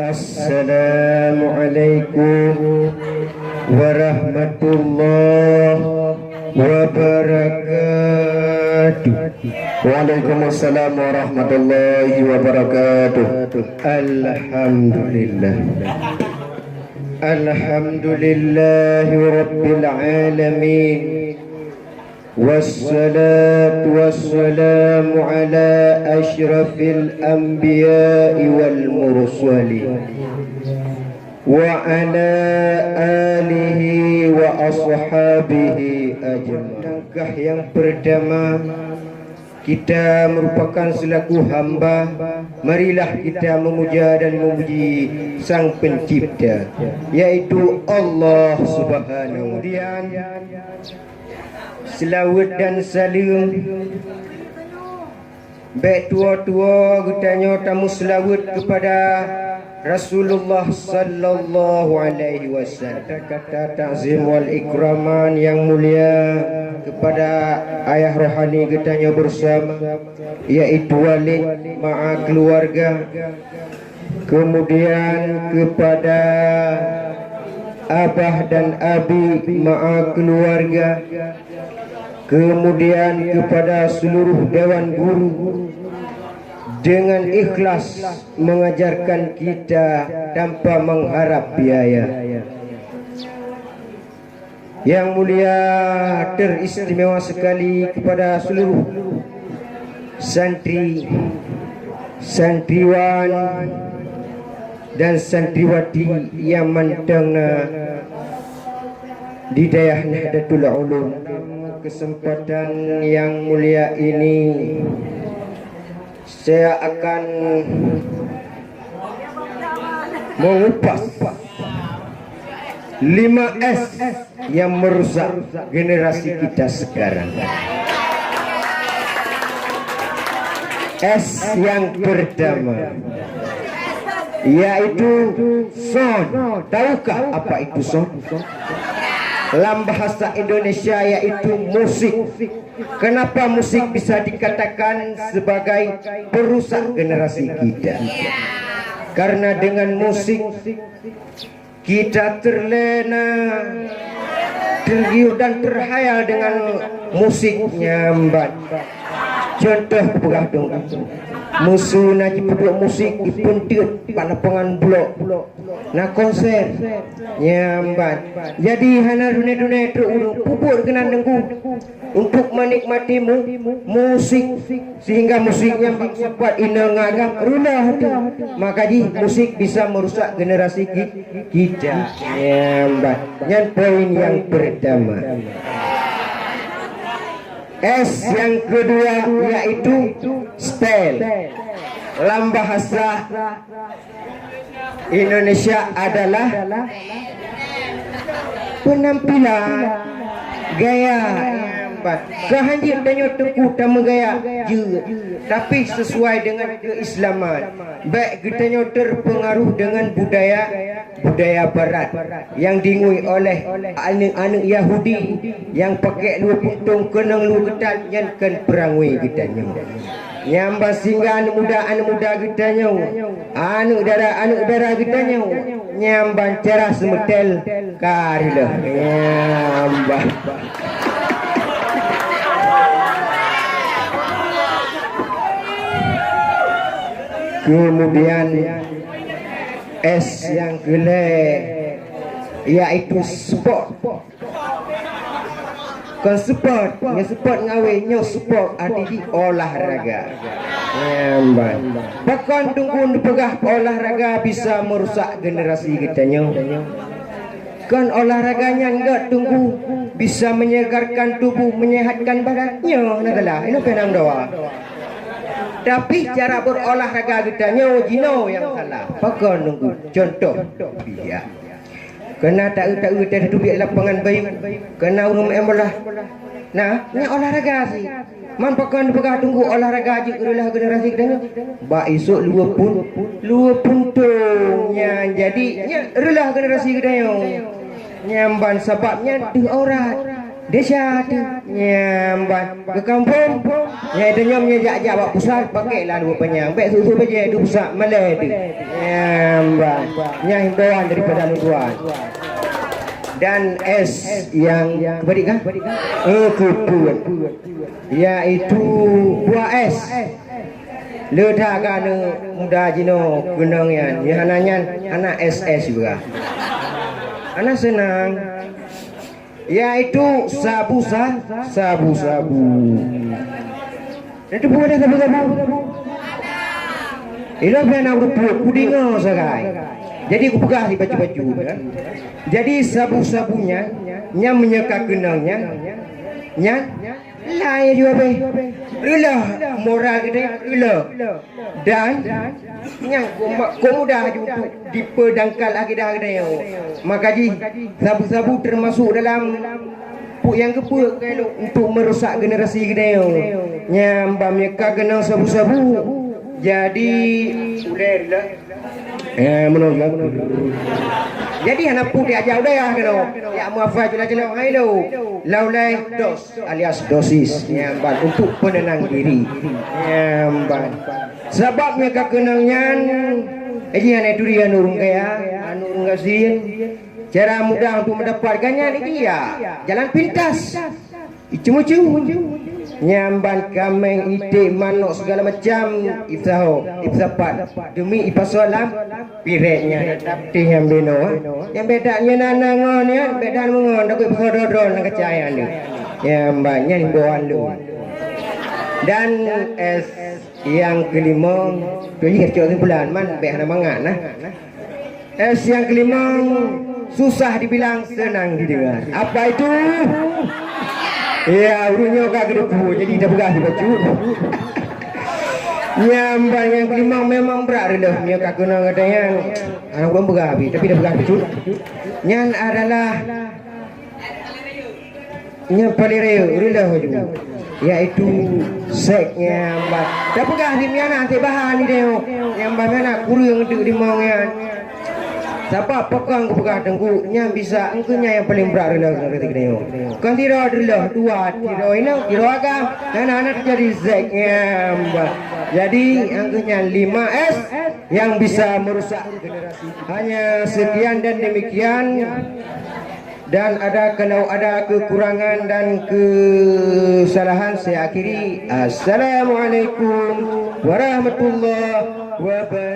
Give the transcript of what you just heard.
Assalamualaikum warahmatullahi wabarakatuh. Waalaikumsalam warahmatullahi wabarakatuh. Alhamdulillah. Alhamdulillahi rabbil alamin. Wassalatu wassalamu ala asyrafil anbiya'i wal mursalin wa ala alihi wa ashabihi ajma'in. Langkah yang pertama, kita merupakan selaku hamba, marilah kita memuja dan memuji Sang Pencipta, yaitu Allah Subhanahu wa Ta'ala. Selawat dan salam baik tua-tua katanya tamu selawat kepada Rasulullah sallallahu alaihi wasallam. Kata ta'zim wal ikraman yang mulia kepada ayah rohani katanya bersama, yaitu walid ma'a keluarga, kemudian kepada abah dan abi ma'a keluarga, kemudian kepada seluruh dewan guru dengan ikhlas mengajarkan kita tanpa mengharap biaya. Yang mulia teristimewa sekali kepada seluruh santri, santriwan dan santriwati yang mantengna di daerah Nahdlatul Ulum. Kesempatan yang mulia ini saya akan mengupas 5S yang merusak generasi kita sekarang. S yang pertama yaitu sound. Tahukah apa itu sound? Dalam bahasa Indonesia yaitu musik. Kenapa musik bisa dikatakan sebagai perusak generasi kita? Karena dengan musik kita terlena, tergiur dan terhayal dengan musiknya, Mbak. Contoh pegah dong, musuh nak duduk musik dipuntit pada pengan blok nak konser nyambat. Jadi hana dunia-dunia terurung pupur kena nengku untuk menikmati musik, sehingga musiknya sempat ina ngagam rulah tu. Maka di musik bisa merusak generasi kita nyambat. Yang poin yang pertama. S yang kedua yaitu style. Dalam bahasa Indonesia adalah penampilan, gaya. Kehanjir dan tengku tamu gaya je, tapi sesuai dengan keislaman. Baik kitanya terpengaruh dengan budaya barat yang dingui oleh anak-anak Yahudi yang pakai lu puntung kenang lu ketat yang kan perangui kitanya. Nyamba sehingga anak muda kitanya, anak dara kitanya nyamba cerah semetel karilah nyamba. Kemudian S yang kedua yaitu sport. Kan sport, ngawe nyo sport di olahraga. Bahkan tunggu pegah olahraga bisa merusak generasi kita nyo. Kan olahraganya enggak tunggu bisa menyegarkan tubuh, menyehatkan badannya. Nadalah, ini penang doa. Tapi cara berolahraga kita jino yang salah. Pakai nunggu contoh biar. Kena tak ada duit lapangan bayu. Kena urung emulah. Nah, ni olahraga sih. Man pakai tunggu olahraga aja ulah generasi kita. Ba esok luar puntungnya. Jadi nya ulah generasi kita Nyamban sebabnya di aurat. desa tu nyamban ke kampung ya denyom nya jak buat pusat pakailah dua penyang baik susu baje du pusat malai tu nyamban nya himbauan daripada tuan dan es yang kebadik kan kepun iaitu buah es ledah kan muda jino gunung yan hananya anak SS juga anak senang yaitu sabu-sabu. Itu bukan ada sabu-sabu. Ilo pernah berbuat kudingo sagai. Jadi aku pegang di baju-baju kan. Jadi sabu-sabunya nyam menyeka kenangnya. Nya lain juga be. Rela moral gede rela. Dan yang mudah untuk dipedangkal akidah gede. Maka ji sabu-sabu termasuk dalam yang kepuak kalau untuk merosak generasi gede. Nyambam nyeka kenang sabu-sabu. Jadi udah menolak. Jadi anak pun dia jauh dah kena. Ya muafah jelas-jelas hello. Laulai dos alias dosis nyamban untuk penenang diri. Nyamban. Sebabnya kekenangnya ajian itu dia nurung kaya, nurung gasin. Cara mudah untuk mendapatkannya ini dia. Jalan pintas. Icum-icum. Nyamban kameng ide manok segala macam ifsapat demi ipasolam pireknya tapi yang beno yang bedanya nanangon ya bedan mengon dak ipadodon nang kecaya ni nyambannya himbauan lu dan es yang kelima tu ni kecil bulan man be hana mangan nah es yang kelima susah dibilang senang didengar apa itu. Ya, urunya kak gedepu, jadi dah berah di baju. Nyamban yang kelima memang berat dah. Nya kak kena katanya, anak belum berah tapi dah berah baju. Nyan adalah nya paling raya, urilah baju. Yaitu sek nyamban. Dah berah di mana nanti bahan ni dia. Nyamban mana kurang tu di maunya. Siapa pegang kepegang tengku nya bisa engkenya yang paling berat adalah ketika dia. Kan tidak adalah dua tidak ini tidak agam anak-anak jadi zeknya. Jadi engkenya 5S yang bisa merusak generasi. Hanya sekian dan demikian. Dan kalau ada kekurangan dan kesalahan saya akhiri. Assalamualaikum warahmatullahi wabarakatuh.